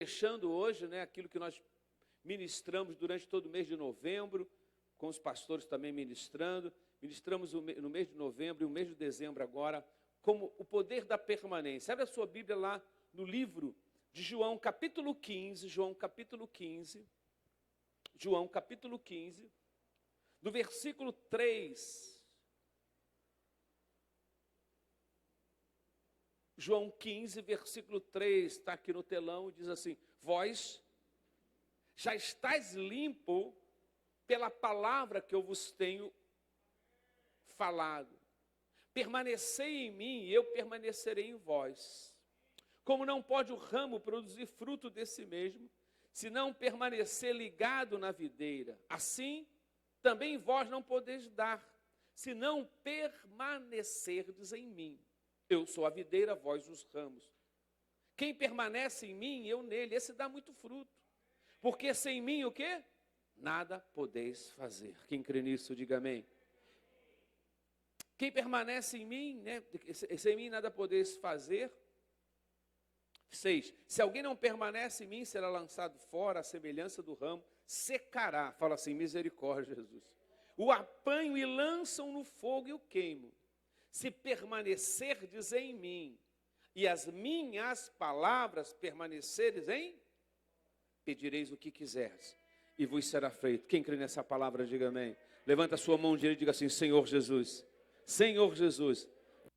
Fechando hoje, né, aquilo que nós ministramos durante todo o mês de novembro, com os pastores também ministrando. Ministramos no mês de novembro e o mês de dezembro agora, como o poder da permanência. Abre a sua Bíblia lá no livro de João, capítulo 15, João, capítulo 15, no versículo 3. João 15, versículo 3, está aqui no telão, diz assim: vós já estáis limpo pela palavra que eu vos tenho falado. Permanecei em mim e eu permanecerei em vós. Como não pode o ramo produzir fruto de si mesmo, se não permanecer ligado na videira, assim também vós não podeis dar, se não permanecerdes em mim. Eu sou a videira, vós os ramos. Quem permanece em mim, eu nele, esse dá muito fruto. Porque sem mim o quê? Nada podeis fazer. Quem crê nisso, diga amém. Quem permanece em mim, né? Sem mim nada podeis fazer. 6. Se alguém não permanece em mim, será lançado fora, a semelhança do ramo, secará. Fala assim, misericórdia, Jesus. O apanho e lançam no fogo e o queimam. Se permanecerdes em mim, e as minhas palavras permaneceres em, pedireis o que quiseres, e vos será feito. Quem crê nessa palavra, diga amém. Levanta a sua mão direita e diga assim: Senhor Jesus,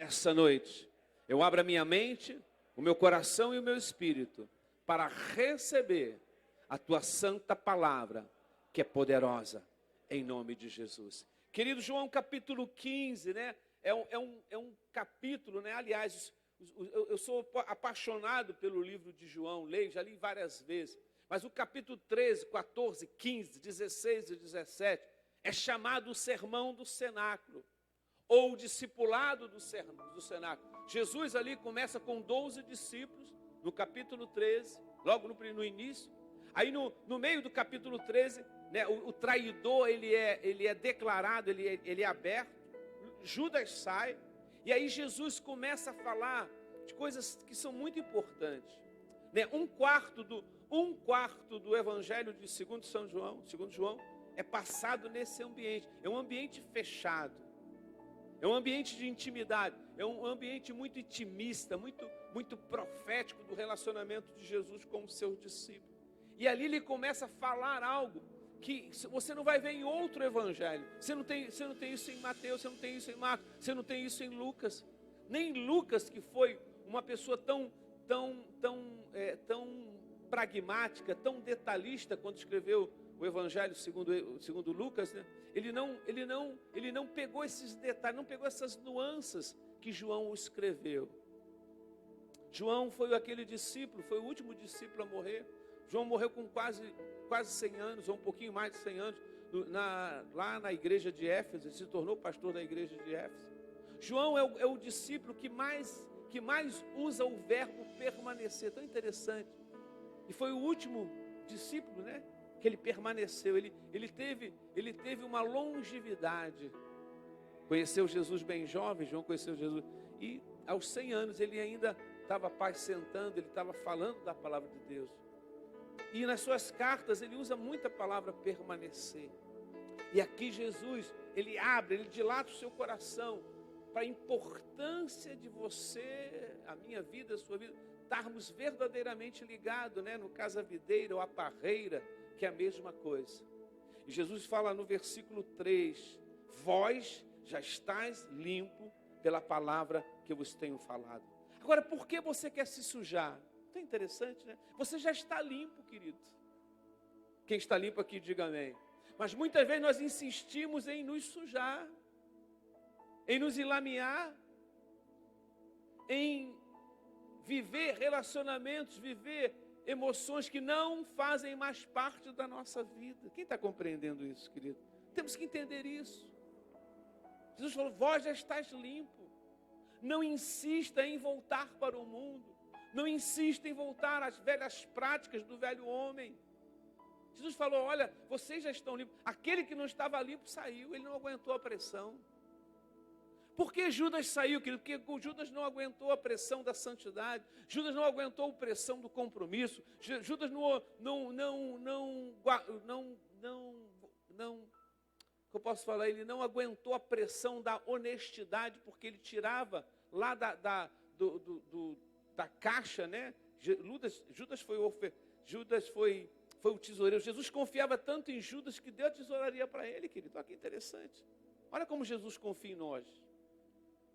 essa noite, eu abro a minha mente, o meu coração e o meu espírito, para receber a tua santa palavra, que é poderosa, em nome de Jesus. Querido João, capítulo 15, né? É um capítulo, né? Aliás, eu sou apaixonado pelo livro de João, já li várias vezes. Mas o capítulo 13, 14, 15, 16 e 17 é chamado o Sermão do Cenáculo, ou o discipulado do cenáculo. Jesus ali começa com 12 discípulos, no capítulo 13, logo no início. Aí no meio do capítulo 13, né, o traidor ele é declarado, ele é aberto. Judas sai, e aí Jesus começa a falar de coisas que são muito importantes, né? Um quarto do evangelho de segundo João, é passado nesse ambiente. É um ambiente fechado, é um ambiente de intimidade, é um ambiente muito intimista, muito profético do relacionamento de Jesus com os seus discípulos. E ali ele começa a falar algo que você não vai ver em outro evangelho. Você não tem isso em Mateus, você não tem isso em Marcos, você não tem isso em Lucas. Nem Lucas, que foi uma pessoa tão pragmática, tão detalhista quando escreveu o evangelho segundo Lucas, né? Ele não pegou esses detalhes, não pegou essas nuances que João escreveu. João foi aquele discípulo, foi o último discípulo a morrer. João morreu com quase 100 anos, ou um pouquinho mais de 100 anos, lá na igreja de Éfeso. Ele se tornou pastor da igreja de Éfeso. João é o discípulo que mais usa o verbo permanecer. Tão interessante. E foi o último discípulo, né, que ele permaneceu. Ele teve uma longevidade. Conheceu Jesus bem jovem. João conheceu Jesus. E aos 100 anos ele ainda estava apacentando, ele estava falando da palavra de Deus. E nas suas cartas ele usa muita palavra permanecer. E aqui Jesus, ele dilata o seu coração para a importância de você, a minha vida, a sua vida, estarmos verdadeiramente ligados, né, no caso a videira ou a parreira, que é a mesma coisa. E Jesus fala no versículo 3, vós já estáis limpo pela palavra que eu vos tenho falado. Agora, por que você quer se sujar? É interessante, né? Você já está limpo, querido. Quem está limpo aqui, diga amém. Mas muitas vezes nós insistimos em nos sujar, em nos enlamear, em viver relacionamentos, viver emoções que não fazem mais parte da nossa vida. Quem está compreendendo isso, querido? Temos que entender isso. Jesus falou, vós já estáis limpo. Não insista em voltar para o mundo. Não insista em voltar às velhas práticas do velho homem. Jesus falou, olha, vocês já estão limpos. Aquele que não estava limpo saiu, ele não aguentou a pressão. Por que Judas saiu, querido? Porque Judas não aguentou a pressão da santidade, Judas não aguentou a pressão do compromisso, Judas que eu posso falar, ele não aguentou a pressão da honestidade, porque ele tirava lá da caixa, né? Judas foi o tesoureiro. Jesus confiava tanto em Judas que deu a tesouraria para ele, querido. Olha que interessante. Olha como Jesus confia em nós.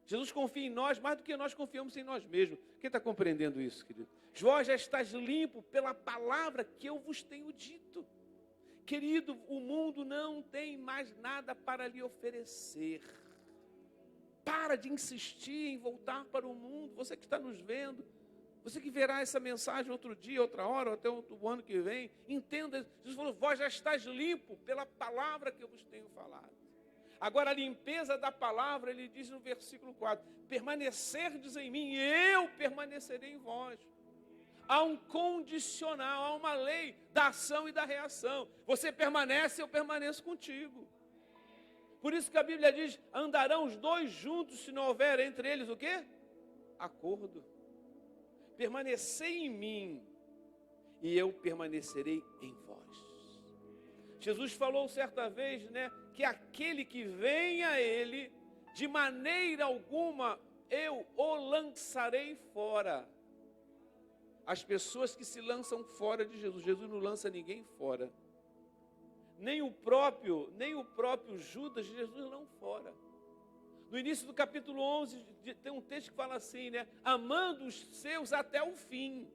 Jesus confia em nós mais do que nós confiamos em nós mesmos. Quem está compreendendo isso, querido? Vós já estás limpo pela palavra que eu vos tenho dito. Querido, o mundo não tem mais nada para lhe oferecer. Para de insistir em voltar para o mundo. Você que está nos vendo, você que verá essa mensagem outro dia, outra hora, ou até outro ano que vem, entenda, Jesus falou, vós já estás limpo pela palavra que eu vos tenho falado. Agora a limpeza da palavra, ele diz no versículo 4, permanecerdes em mim, eu permanecerei em vós. Há um condicional, há uma lei da ação e da reação. Você permanece, eu permaneço contigo. Por isso que a Bíblia diz, andarão os dois juntos se não houver entre eles o quê? Acordo. Permanecei em mim e eu permanecerei em vós. Jesus falou certa vez, né, que aquele que vem a ele, de maneira alguma eu o lançarei fora. As pessoas que se lançam fora de Jesus, Jesus não lança ninguém fora. Nem o próprio Judas, Jesus não fora. No início do capítulo 11, tem um texto que fala assim, né? Amando os seus até o fim.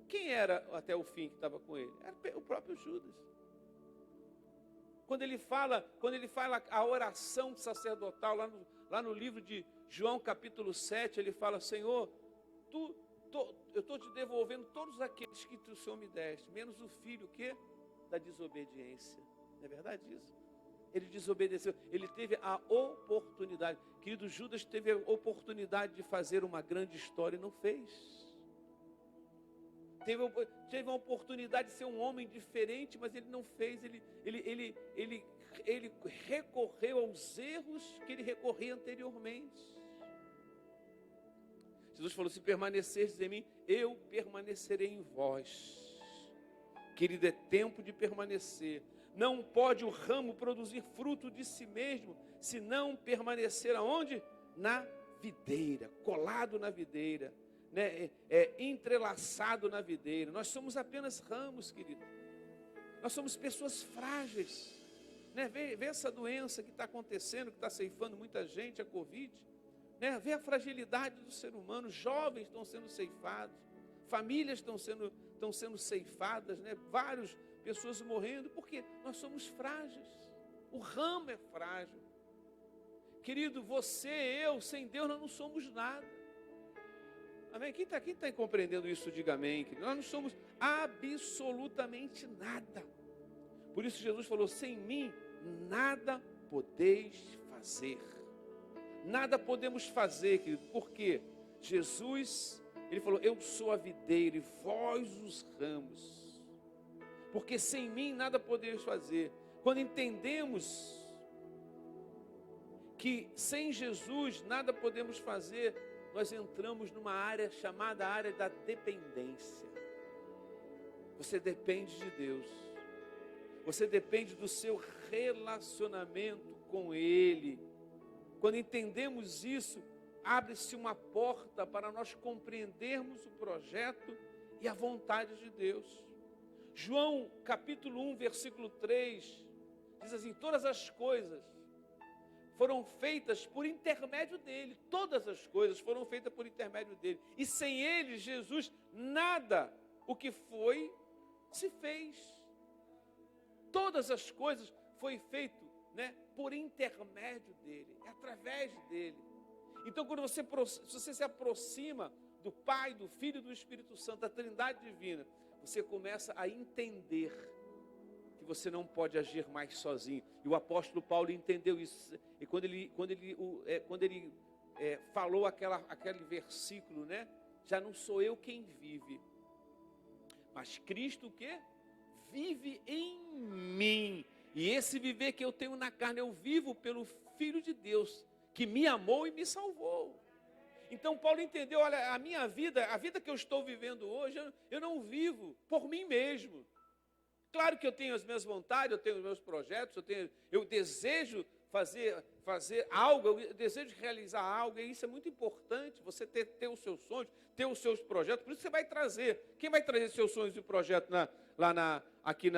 Quem era até o fim que estava com ele? Era o próprio Judas. Quando ele fala a oração sacerdotal, lá no livro de João capítulo 7, ele fala, Senhor, eu estou te devolvendo todos aqueles que o Senhor me deste, menos o filho, o quê? Da desobediência. Não é verdade isso? Ele desobedeceu, ele teve a oportunidade. Querido, Judas teve a oportunidade de fazer uma grande história e não fez. Teve a oportunidade de ser um homem diferente, mas ele não fez. Ele recorreu aos erros que ele recorria anteriormente. Jesus falou, se permanecerdes em mim, eu permanecerei em vós. Querido, é tempo de permanecer. Não pode o ramo produzir fruto de si mesmo, se não permanecer aonde? Na videira, colado na videira, né? Entrelaçado na videira. Nós somos apenas ramos, querido. Nós somos pessoas frágeis, né? Vê essa doença que está acontecendo, que está ceifando muita gente, a Covid, né? Vê a fragilidade do ser humano. Jovens estão sendo ceifados, famílias estão sendo ceifadas, né? Várias pessoas morrendo, porque nós somos frágeis. O ramo é frágil. Querido, você e eu, sem Deus, nós não somos nada. Amém? Quem está compreendendo isso, diga amém. Querido. Nós não somos absolutamente nada. Por isso Jesus falou, sem mim, nada podeis fazer. Nada podemos fazer, querido, porque Jesus, ele falou, eu sou a videira e vós os ramos. Porque sem mim nada podemos fazer. Quando entendemos que sem Jesus nada podemos fazer, nós entramos numa área chamada área da dependência. Você depende de Deus. Você depende do seu relacionamento com Ele. Quando entendemos isso, abre-se uma porta para nós compreendermos o projeto e a vontade de Deus. João capítulo 1, versículo 3, diz assim, todas as coisas foram feitas por intermédio dele. Todas as coisas foram feitas por intermédio dele. E sem ele, Jesus, nada o que foi, se fez. Todas as coisas foi feito, né, por intermédio dele, através dele. Então, quando você se aproxima do Pai, do Filho e do Espírito Santo, da Trindade Divina, você começa a entender que você não pode agir mais sozinho. E o apóstolo Paulo entendeu isso. E quando ele falou aquele versículo, né? Já não sou eu quem vive, mas Cristo o quê? Vive em mim. E esse viver que eu tenho na carne, eu vivo pelo Filho de Deus, que me amou e me salvou. Então Paulo entendeu, olha, a minha vida, a vida que eu estou vivendo hoje, eu não vivo por mim mesmo. Claro que eu tenho as minhas vontades, eu tenho os meus projetos, eu desejo fazer algo, eu desejo realizar algo, e isso é muito importante, você ter os seus sonhos, ter os seus projetos, por isso você vai trazer. Quem vai trazer seus sonhos e projetos aqui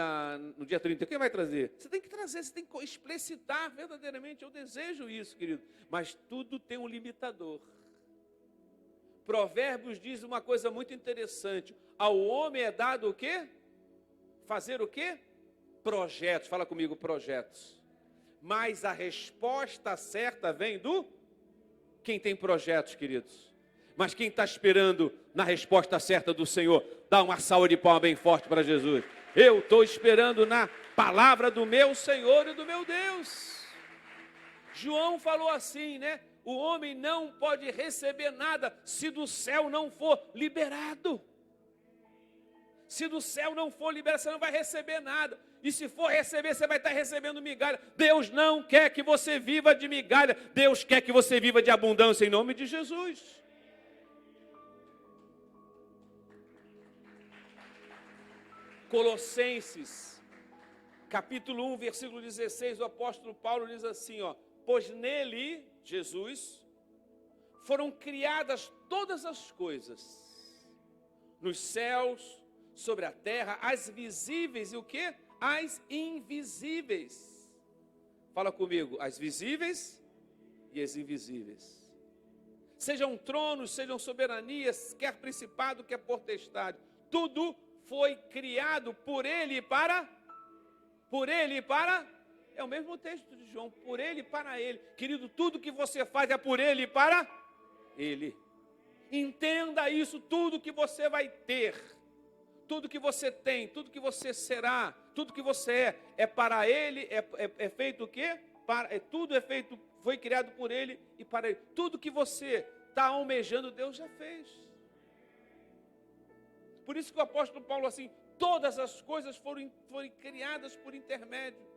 no dia 30? Quem vai trazer? Você tem que trazer, você tem que explicitar verdadeiramente, eu desejo isso, querido, mas tudo tem um limitador. Provérbios diz uma coisa muito interessante, ao homem é dado o quê? Fazer o quê? Projetos, fala comigo, projetos. Mas a resposta certa vem do... Quem tem projetos, queridos? Mas quem está esperando na resposta certa do Senhor? Dá uma salva de palmas bem forte para Jesus. Eu estou esperando na palavra do meu Senhor e do meu Deus. João falou assim, né? O homem não pode receber nada se do céu não for liberado. Se do céu não for liberado, você não vai receber nada. E se for receber, você vai estar recebendo migalha. Deus não quer que você viva de migalha. Deus quer que você viva de abundância em nome de Jesus. Colossenses, capítulo 1, versículo 16, o apóstolo Paulo diz assim, ó, pois nele, Jesus, foram criadas todas as coisas, nos céus, sobre a terra, as visíveis e o quê? As invisíveis. Fala comigo, as visíveis e as invisíveis. Sejam tronos, sejam soberanias, quer principado, quer potestade. Tudo foi criado por ele e para... Por ele e para... É o mesmo texto de João, por ele e para ele. Querido, tudo que você faz é por ele e para ele. Entenda isso, tudo que você vai ter, tudo que você tem, tudo que você será, tudo que você é para ele, é feito o quê? Tudo é feito, foi criado por ele e para ele. Tudo que você está almejando, Deus já fez. Por isso que o apóstolo Paulo assim, todas as coisas foram criadas por intermédio.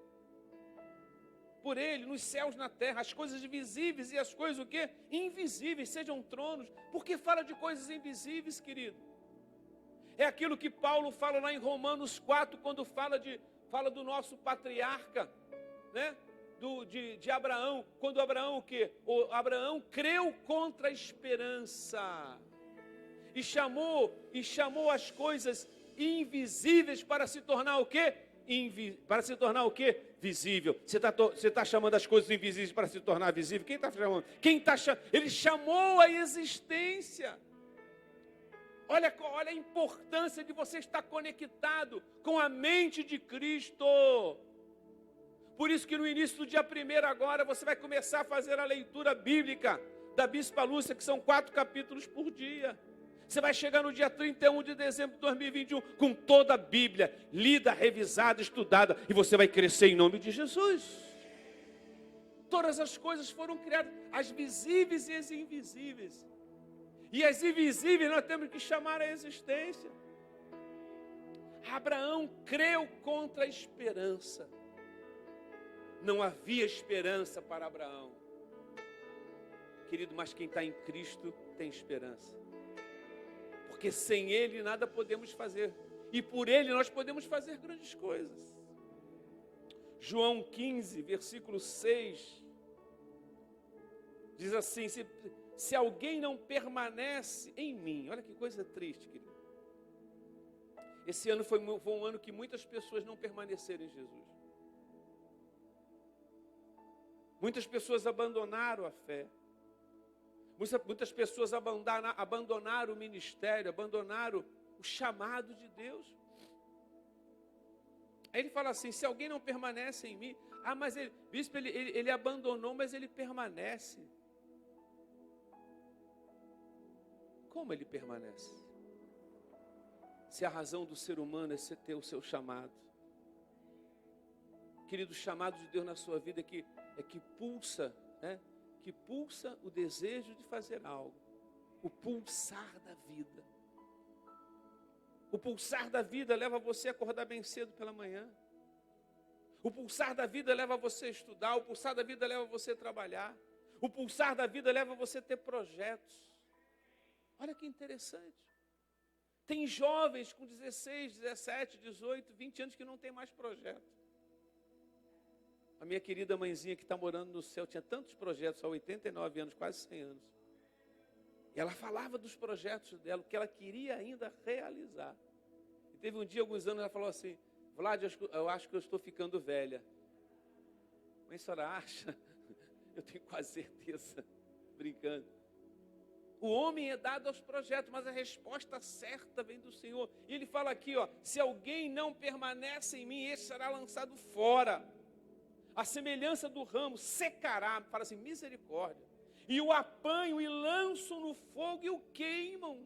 Por ele, nos céus, na terra, as coisas visíveis e as coisas o quê? Invisíveis, sejam tronos. Por que fala de coisas invisíveis, querido? É aquilo que Paulo fala lá em Romanos 4, quando fala do nosso patriarca, né? De Abraão, quando Abraão o quê? Abraão creu contra a esperança e chamou as coisas invisíveis para se tornar o quê? Para se tornar o quê? Visível. Você está chamando as coisas invisíveis para se tornar visível? Quem está chamando? Ele chamou a existência. Olha a importância de você estar conectado com a mente de Cristo. Por isso que no início do dia 1º agora, você vai começar a fazer a leitura bíblica da Bispa Lúcia, que são 4 capítulos por dia. Você vai chegar no dia 31 de dezembro de 2021 com toda a Bíblia, lida, revisada, estudada, e você vai crescer em nome de Jesus. Todas as coisas foram criadas, as visíveis e as invisíveis. E as invisíveis nós temos que chamar a existência. Abraão creu contra a esperança. Não havia esperança para Abraão. Querido, mas quem está em Cristo tem esperança. Porque sem Ele nada podemos fazer. E por Ele nós podemos fazer grandes coisas. João 15, versículo 6. Diz assim, se alguém não permanece em mim. Olha que coisa triste, querido. Esse ano foi um ano que muitas pessoas não permaneceram em Jesus. Muitas pessoas abandonaram a fé. Muitas pessoas abandonaram o ministério, abandonaram o chamado de Deus. Aí ele fala assim, se alguém não permanece em mim, mas bispo, ele abandonou, mas ele permanece. Como ele permanece? Se a razão do ser humano é ter o seu chamado. Querido, o chamado de Deus na sua vida é que pulsa, né? Que pulsa o desejo de fazer algo. O pulsar da vida. O pulsar da vida leva você a acordar bem cedo pela manhã. O pulsar da vida leva você a estudar. O pulsar da vida leva você a trabalhar. O pulsar da vida leva você a ter projetos. Olha que interessante. Tem jovens com 16, 17, 18, 20 anos que não tem mais projeto. A minha querida mãezinha que está morando no céu tinha tantos projetos, há 89 anos, quase 100 anos. E ela falava dos projetos dela, o que ela queria ainda realizar. E teve um dia, alguns anos, ela falou assim: Vlad, eu acho que eu estou ficando velha. Mas a senhora acha? Eu tenho quase certeza, brincando. O homem é dado aos projetos, mas a resposta certa vem do Senhor. E ele fala aqui, ó, se alguém não permanece em mim, esse será lançado fora. A semelhança do ramo secará, fala assim, misericórdia. E o apanham e lançam no fogo e o queimam.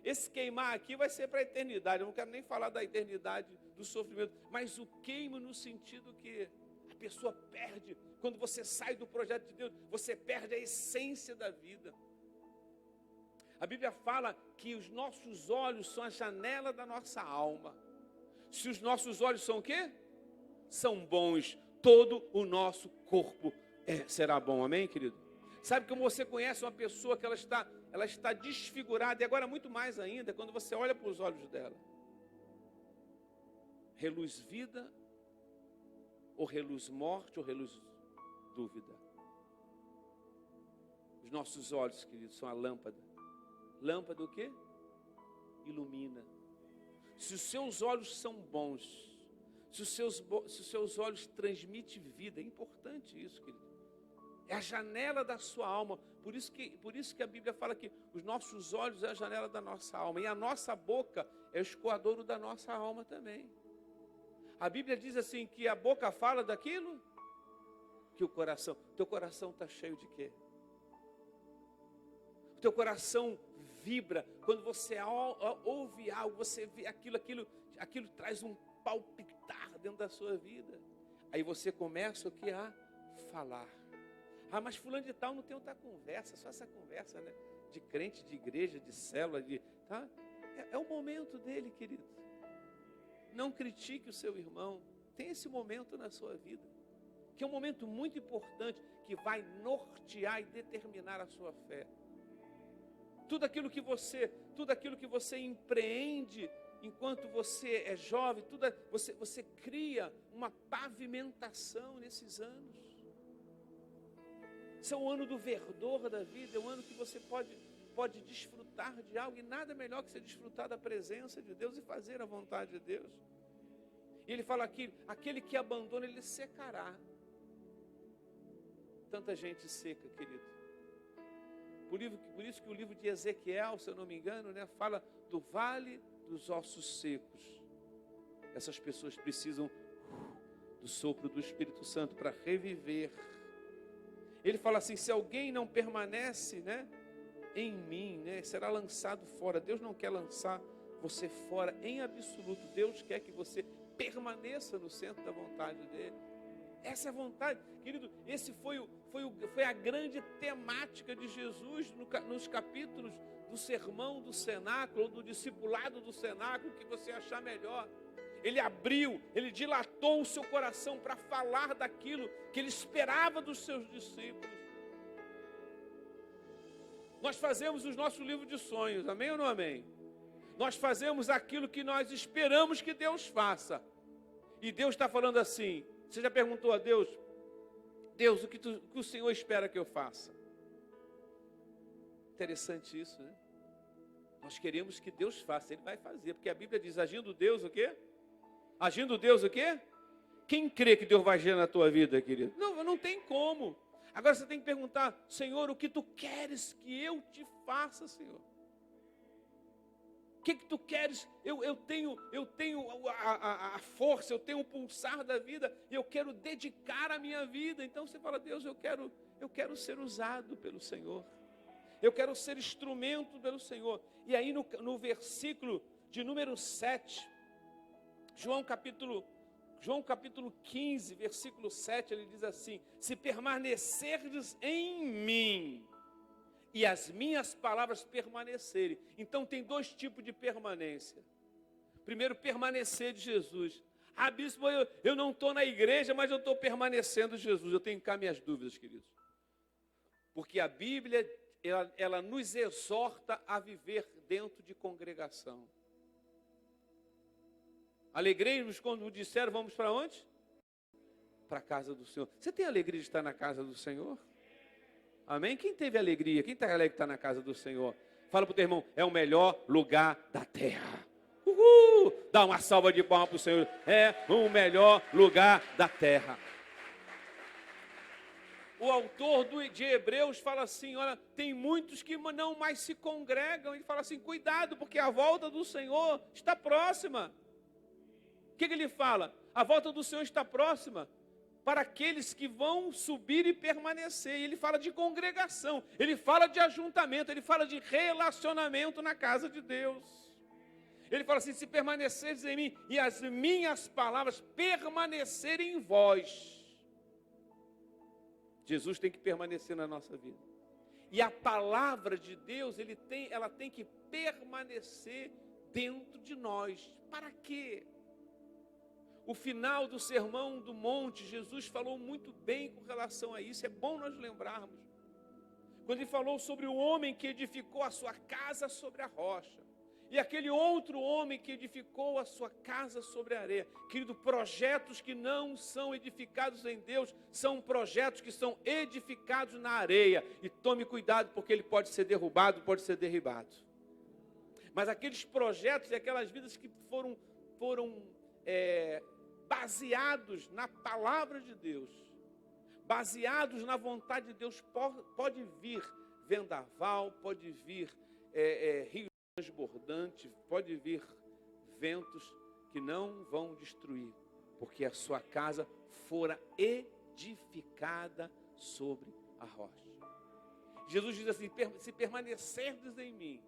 Esse queimar aqui vai ser para a eternidade. Eu não quero nem falar da eternidade do sofrimento, mas o queimo no sentido que a pessoa perde. Quando você sai do projeto de Deus, você perde a essência da vida. A Bíblia fala que os nossos olhos são a janela da nossa alma. Se os nossos olhos são o quê? São bons, todo o nosso corpo será bom. Amém, querido? Sabe como você conhece uma pessoa que ela está desfigurada, e agora muito mais ainda, quando você olha para os olhos dela. Reluz vida, ou reluz morte, ou reluz dúvida. Os nossos olhos, queridos, são a lâmpada. Lâmpada o quê? Ilumina. Se os seus olhos são bons, se os seus olhos transmitem vida, é importante isso, querido. É a janela da sua alma. Por isso que a Bíblia fala que os nossos olhos é a janela da nossa alma. E a nossa boca é o escoadouro da nossa alma também. A Bíblia diz assim, que a boca fala daquilo que o coração. Teu coração está cheio de quê? O teu coração vibra. Quando você ouve algo, você vê aquilo traz um palpitar dentro da sua vida. Aí você começa o que? A falar. Ah, mas fulano de tal não tem outra conversa, só essa conversa, né? De crente, de igreja, de célula, tá? É o momento dele, querido. Não critique o seu irmão. Tem esse momento na sua vida, que é um momento muito importante, que vai nortear e determinar a sua fé. Tudo aquilo que você empreende enquanto você é jovem, você cria uma pavimentação nesses anos. Esse é o ano do verdor da vida, é o ano que você pode desfrutar de algo, e nada melhor que você desfrutar da presença de Deus e fazer a vontade de Deus. E ele fala aqui, aquele que abandona, ele secará. Tanta gente seca, querido. Por isso que o livro de Ezequiel, se eu não me engano, né, fala do vale dos ossos secos. Essas pessoas precisam do sopro do Espírito Santo para reviver. Ele fala assim, se alguém não permanece, né, em mim, né, será lançado fora. Deus não quer lançar você fora em absoluto. Deus quer que você permaneça no centro da vontade dele. Essa é a vontade, querido. Esse foi a grande temática de Jesus nos capítulos do sermão do cenáculo, ou do discipulado do cenáculo, que você achar melhor. Ele abriu, ele dilatou o seu coração para falar daquilo que ele esperava dos seus discípulos. Nós fazemos os nossos livros de sonhos, amém ou não amém? Nós fazemos aquilo que nós esperamos que Deus faça. E Deus está falando assim, você já perguntou a Deus, Deus, o que o Senhor espera que eu faça? Interessante isso, né? Nós queremos que Deus faça, Ele vai fazer, porque a Bíblia diz, agindo Deus o quê? Agindo Deus o quê? Quem crê que Deus vai agir na tua vida, querido? Não tem como. Agora você tem que perguntar, Senhor, o que tu queres que eu te faça, Senhor? O que tu queres? Eu tenho a força, eu tenho o pulsar da vida, e eu quero dedicar a minha vida. Então você fala, Deus, eu quero ser usado pelo Senhor. Eu quero ser instrumento pelo Senhor. E aí no versículo de número 7, João capítulo 15, versículo 7, ele diz assim, se permanecerdes em mim, e as minhas palavras permanecerem. Então tem dois tipos de permanência. Primeiro, permanecer de Jesus. Ah, bispo, eu não estou na igreja, mas eu estou permanecendo de Jesus. Eu tenho cá minhas dúvidas, queridos. Porque a Bíblia, ela nos exorta a viver dentro de congregação. Alegrei-nos quando disseram, vamos para onde? Para a casa do Senhor. Você tem alegria de estar na casa do Senhor? Amém? Quem teve alegria? Quem está alegre de estar na casa do Senhor? Fala para o teu irmão, é o melhor lugar da terra. Uhul! Dá uma salva de palmas para o Senhor. É o melhor lugar da terra. O autor de Hebreus fala assim, olha, tem muitos que não mais se congregam. Ele fala assim, cuidado, porque a volta do Senhor está próxima. O que ele fala? A volta do Senhor está próxima para aqueles que vão subir e permanecer. E ele fala de congregação, ele fala de ajuntamento, ele fala de relacionamento na casa de Deus. Ele fala assim, se permaneceres em mim e as minhas palavras permanecerem em vós. Jesus tem que permanecer na nossa vida. E a palavra de Deus, ela tem que permanecer dentro de nós. Para quê? O final do Sermão do Monte, Jesus falou muito bem com relação a isso. É bom nós lembrarmos. Quando ele falou sobre o homem que edificou a sua casa sobre a rocha. E aquele outro homem que edificou a sua casa sobre a areia. Querido, projetos que não são edificados em Deus, são projetos que são edificados na areia. E tome cuidado, porque ele pode ser derrubado, pode ser derribado. Mas aqueles projetos e aquelas vidas que foram baseados na palavra de Deus, baseados na vontade de Deus, pode vir vendaval, pode vir rio transbordante, pode vir ventos que não vão destruir, porque a sua casa fora edificada sobre a rocha. Jesus diz assim, se permanecerdes em mim,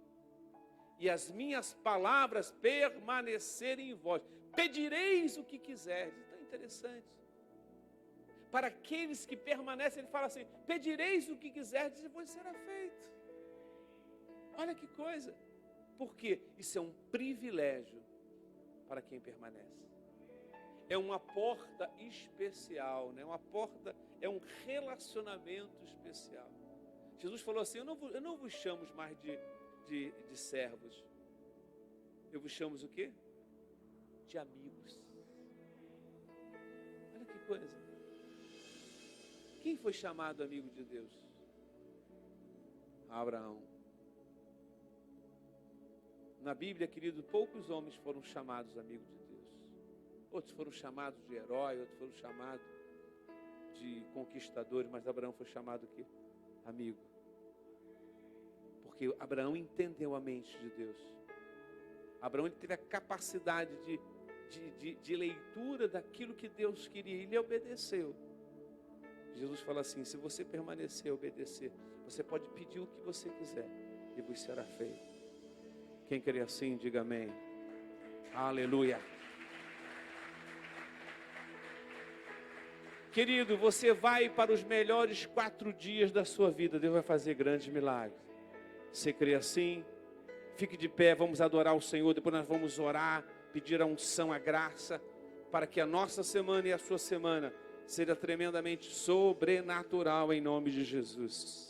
e as minhas palavras permanecerem em vós, pedireis o que quiserdes. Então é interessante. Para aqueles que permanecem, ele fala assim, pedireis o que quiserdes e vos será feito. Olha que coisa. Por quê? Isso é um privilégio para quem permanece. É uma porta especial, né? Uma porta, é um relacionamento especial. Jesus falou assim, eu não vos chamo mais de servos. Eu vos chamo o quê? De amigos. Olha que coisa. Quem foi chamado amigo de Deus? Abraão. Na Bíblia, querido, poucos homens foram chamados amigos de Deus. Outros foram chamados de herói, outros foram chamados de conquistadores, mas Abraão foi chamado o quê? Amigo. Porque Abraão entendeu a mente de Deus. Abraão teve a capacidade de leitura daquilo que Deus queria. Ele obedeceu. Jesus fala assim, se você permanecer e obedecer, você pode pedir o que você quiser e vos será feito. Quem crê assim, diga amém. Aleluia. Querido, você vai para os melhores 4 dias da sua vida. Deus vai fazer grandes milagres. Você crê assim? Fique de pé, vamos adorar o Senhor. Depois nós vamos orar, pedir a unção, a graça, para que a nossa semana e a sua semana seja tremendamente sobrenatural em nome de Jesus.